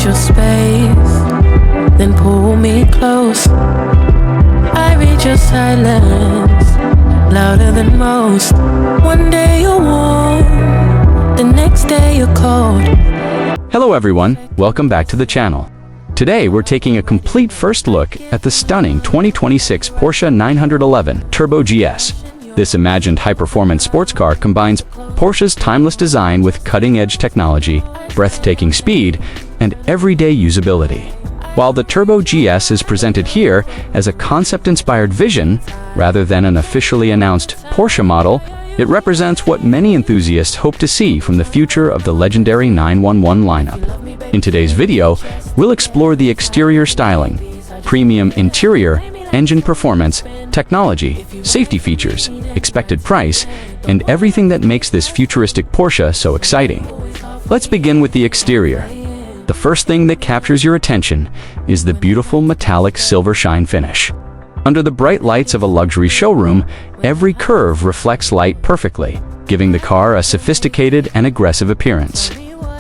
your space, then pull me close. I read your silence, louder than most. One day you're warm, the next day you're cold. Hello everyone, welcome back to the channel. Today we're taking a complete first look at the stunning 2026 Porsche 911 Turbo GS. This imagined high-performance sports car combines Porsche's timeless design with cutting-edge technology, breathtaking speed, and everyday usability. While the Turbo GS is presented here as a concept-inspired vision, rather than an officially announced Porsche model, it represents what many enthusiasts hope to see from the future of the legendary 911 lineup. In today's video, we'll explore the exterior styling, premium interior, engine performance, technology, safety features, expected price, and everything that makes this futuristic Porsche so exciting. Let's begin with the exterior. The first thing that captures your attention is the beautiful metallic silver shine finish. Under the bright lights of a luxury showroom, every curve reflects light perfectly, giving the car a sophisticated and aggressive appearance.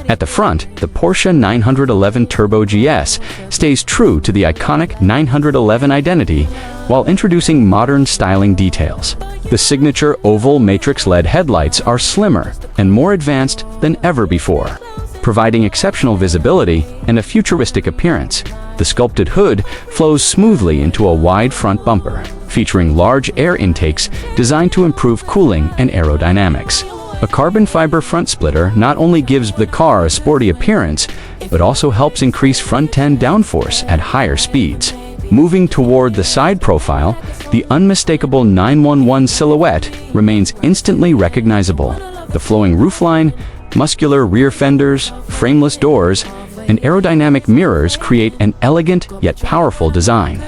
At the front, the Porsche 911 Turbo GS stays true to the iconic 911 identity while introducing modern styling details. The signature oval matrix LED headlights are slimmer and more advanced than ever before, providing exceptional visibility and a futuristic appearance. The sculpted hood flows smoothly into a wide front bumper, featuring large air intakes designed to improve cooling and aerodynamics. A carbon fiber front splitter not only gives the car a sporty appearance, but also helps increase front-end downforce at higher speeds. Moving toward the side profile, the unmistakable 911 silhouette remains instantly recognizable. The flowing roofline, muscular rear fenders, frameless doors, and aerodynamic mirrors create an elegant yet powerful design.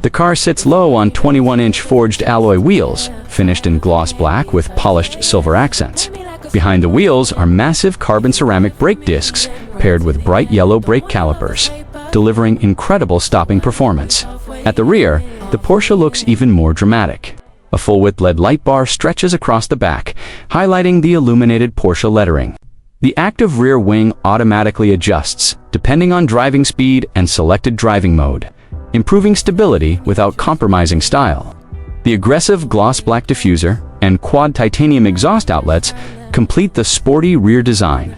The car sits low on 21-inch forged alloy wheels, finished in gloss black with polished silver accents. Behind the wheels are massive carbon ceramic brake discs paired with bright yellow brake calipers, delivering incredible stopping performance. At the rear, the Porsche looks even more dramatic. A full-width LED light bar stretches across the back, highlighting the illuminated Porsche lettering. The active rear wing automatically adjusts, depending on driving speed and selected driving mode, improving stability without compromising style. The aggressive gloss black diffuser and quad titanium exhaust outlets complete the sporty rear design.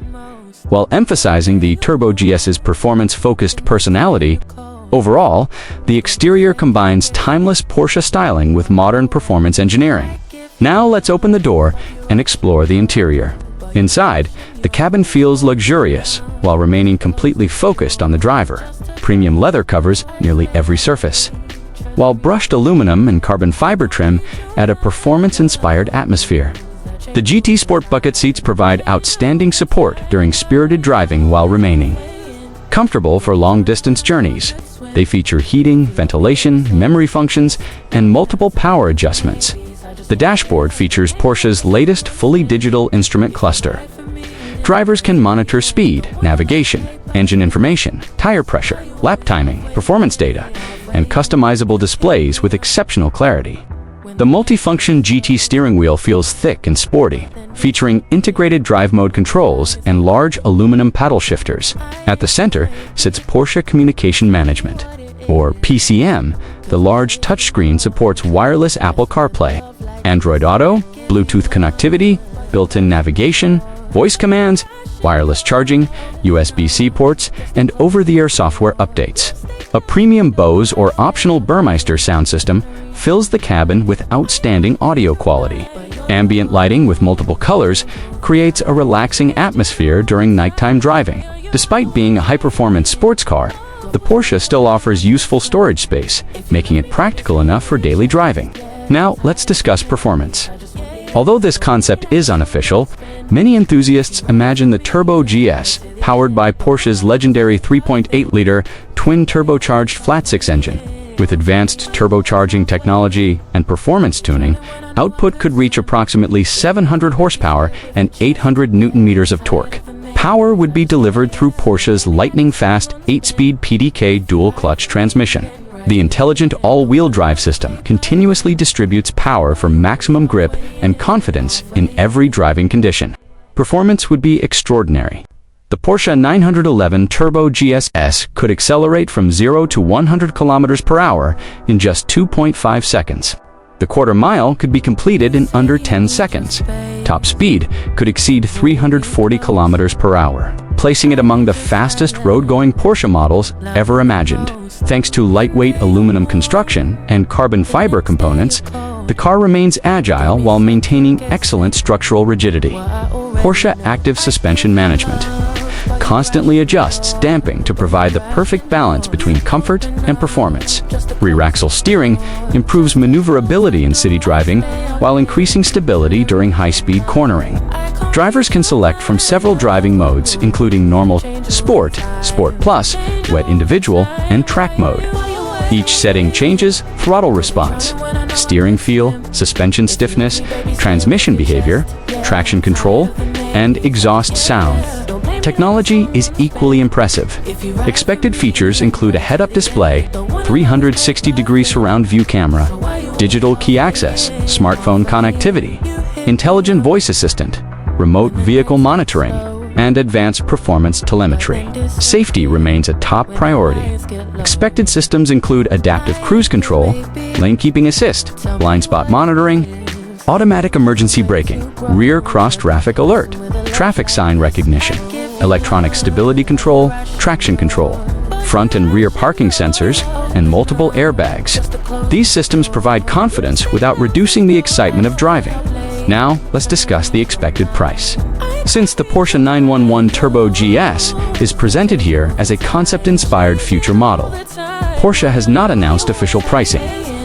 While emphasizing the Turbo GS's performance-focused personality, overall, the exterior combines timeless Porsche styling with modern performance engineering. Now let's open the door and explore the interior. Inside, the cabin feels luxurious while remaining completely focused on the driver. Premium leather covers nearly every surface, while brushed aluminum and carbon fiber trim add a performance-inspired atmosphere. The GT Sport bucket seats provide outstanding support during spirited driving while remaining comfortable for long-distance journeys. They feature heating, ventilation, memory functions, and multiple power adjustments. The dashboard features Porsche's latest fully digital instrument cluster. Drivers can monitor speed, navigation, engine information, tire pressure, lap timing, performance data, and customizable displays with exceptional clarity. The multifunction GT steering wheel feels thick and sporty, featuring integrated drive mode controls and large aluminum paddle shifters. At the center sits Porsche Communication Management, or PCM. The large touchscreen supports wireless Apple CarPlay, Android Auto, Bluetooth connectivity, built-in navigation, voice commands, wireless charging, USB-C ports, and over-the-air software updates. A premium Bose or optional Burmeister sound system fills the cabin with outstanding audio quality. Ambient lighting with multiple colors creates a relaxing atmosphere during nighttime driving. Despite being a high-performance sports car, the Porsche still offers useful storage space, making it practical enough for daily driving. Now, let's discuss performance. Although this concept is unofficial, many enthusiasts imagine the Turbo GS, powered by Porsche's legendary 3.8-liter twin-turbocharged flat-six engine. With advanced turbocharging technology and performance tuning, output could reach approximately 700 horsepower and 800 newton-meters of torque. Power would be delivered through Porsche's lightning-fast 8-speed PDK dual-clutch transmission. The intelligent all-wheel drive system continuously distributes power for maximum grip and confidence in every driving condition. Performance would be extraordinary. The Porsche 911 Turbo GS could accelerate from 0 to 100 kilometers per hour in just 2.5 seconds. The quarter mile could be completed in under 10 seconds. Top speed could exceed 340 kilometers per hour, placing it among the fastest road-going Porsche models ever imagined. Thanks to lightweight aluminum construction and carbon fiber components, the car remains agile while maintaining excellent structural rigidity. Porsche Active Suspension Management constantly adjusts damping to provide the perfect balance between comfort and performance. Rear axle steering improves maneuverability in city driving while increasing stability during high-speed cornering. Drivers can select from several driving modes, including normal, sport, sport plus, wet individual, and track mode. Each setting changes throttle response, steering feel, suspension stiffness, transmission behavior, traction control, and exhaust sound. Technology is equally impressive. Expected features include a head-up display, 360-degree surround view camera, digital key access, smartphone connectivity, intelligent voice assistant, remote vehicle monitoring, and advanced performance telemetry. Safety remains a top priority. Expected systems include adaptive cruise control, lane keeping assist, blind spot monitoring, automatic emergency braking, rear cross-traffic alert, traffic sign recognition, electronic stability control, traction control, front and rear parking sensors, and multiple airbags. These systems provide confidence without reducing the excitement of driving. Now, let's discuss the expected price. Since the Porsche 911 Turbo GS is presented here as a concept-inspired future model, Porsche has not announced official pricing.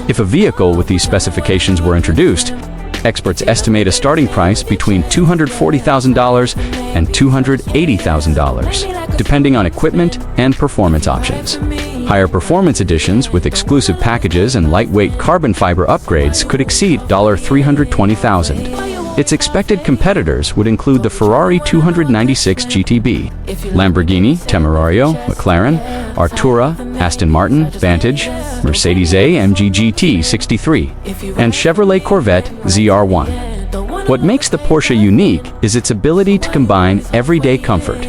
If a vehicle with these specifications were introduced, experts estimate a starting price between $240,000 and $280,000, depending on equipment and performance options. Higher performance editions with exclusive packages and lightweight carbon fiber upgrades could exceed $320,000. Its expected competitors would include the Ferrari 296 GTB, Lamborghini Temerario, McLaren, Artura, Aston Martin, Vantage, Mercedes-AMG GT 63, and Chevrolet Corvette ZR1. What makes the Porsche unique is its ability to combine everyday comfort,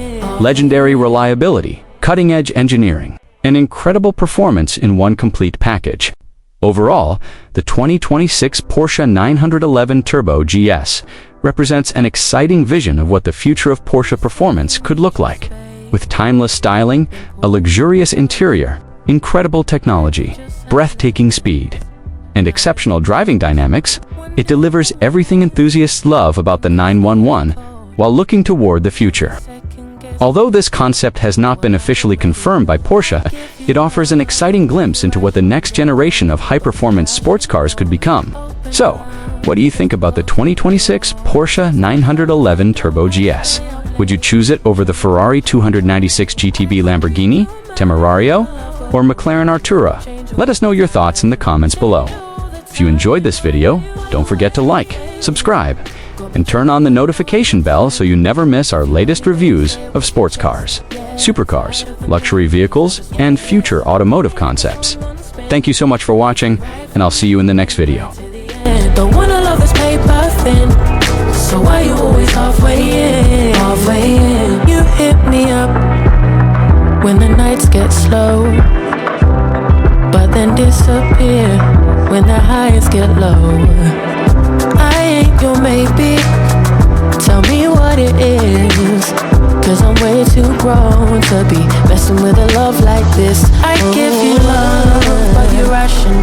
legendary reliability, cutting-edge engineering, and incredible performance in one complete package. Overall, the 2026 Porsche 911 Turbo GS represents an exciting vision of what the future of Porsche performance could look like. With timeless styling, a luxurious interior, incredible technology, breathtaking speed, and exceptional driving dynamics, it delivers everything enthusiasts love about the 911 while looking toward the future. Although this concept has not been officially confirmed by Porsche, it offers an exciting glimpse into what the next generation of high-performance sports cars could become. So, what do you think about the 2026 Porsche 911 Turbo GS? Would you choose it over the Ferrari 296 GTB, Lamborghini, Temerario, or McLaren Artura? Let us know your thoughts in the comments below. If you enjoyed this video, don't forget to like, subscribe, and turn on the notification bell so you never miss our latest reviews of sports cars, supercars, luxury vehicles, and future automotive concepts. Thank you so much for watching, and I'll see you in the next video. Don't wanna love this paper thin, so why you always halfway in? Halfway in. You hit me up when the nights get slow, but then disappear when the highs get low. I ain't your maybe, tell me what it is, cause I'm way too grown to be messing with a love like this. I give you love, but you're rational.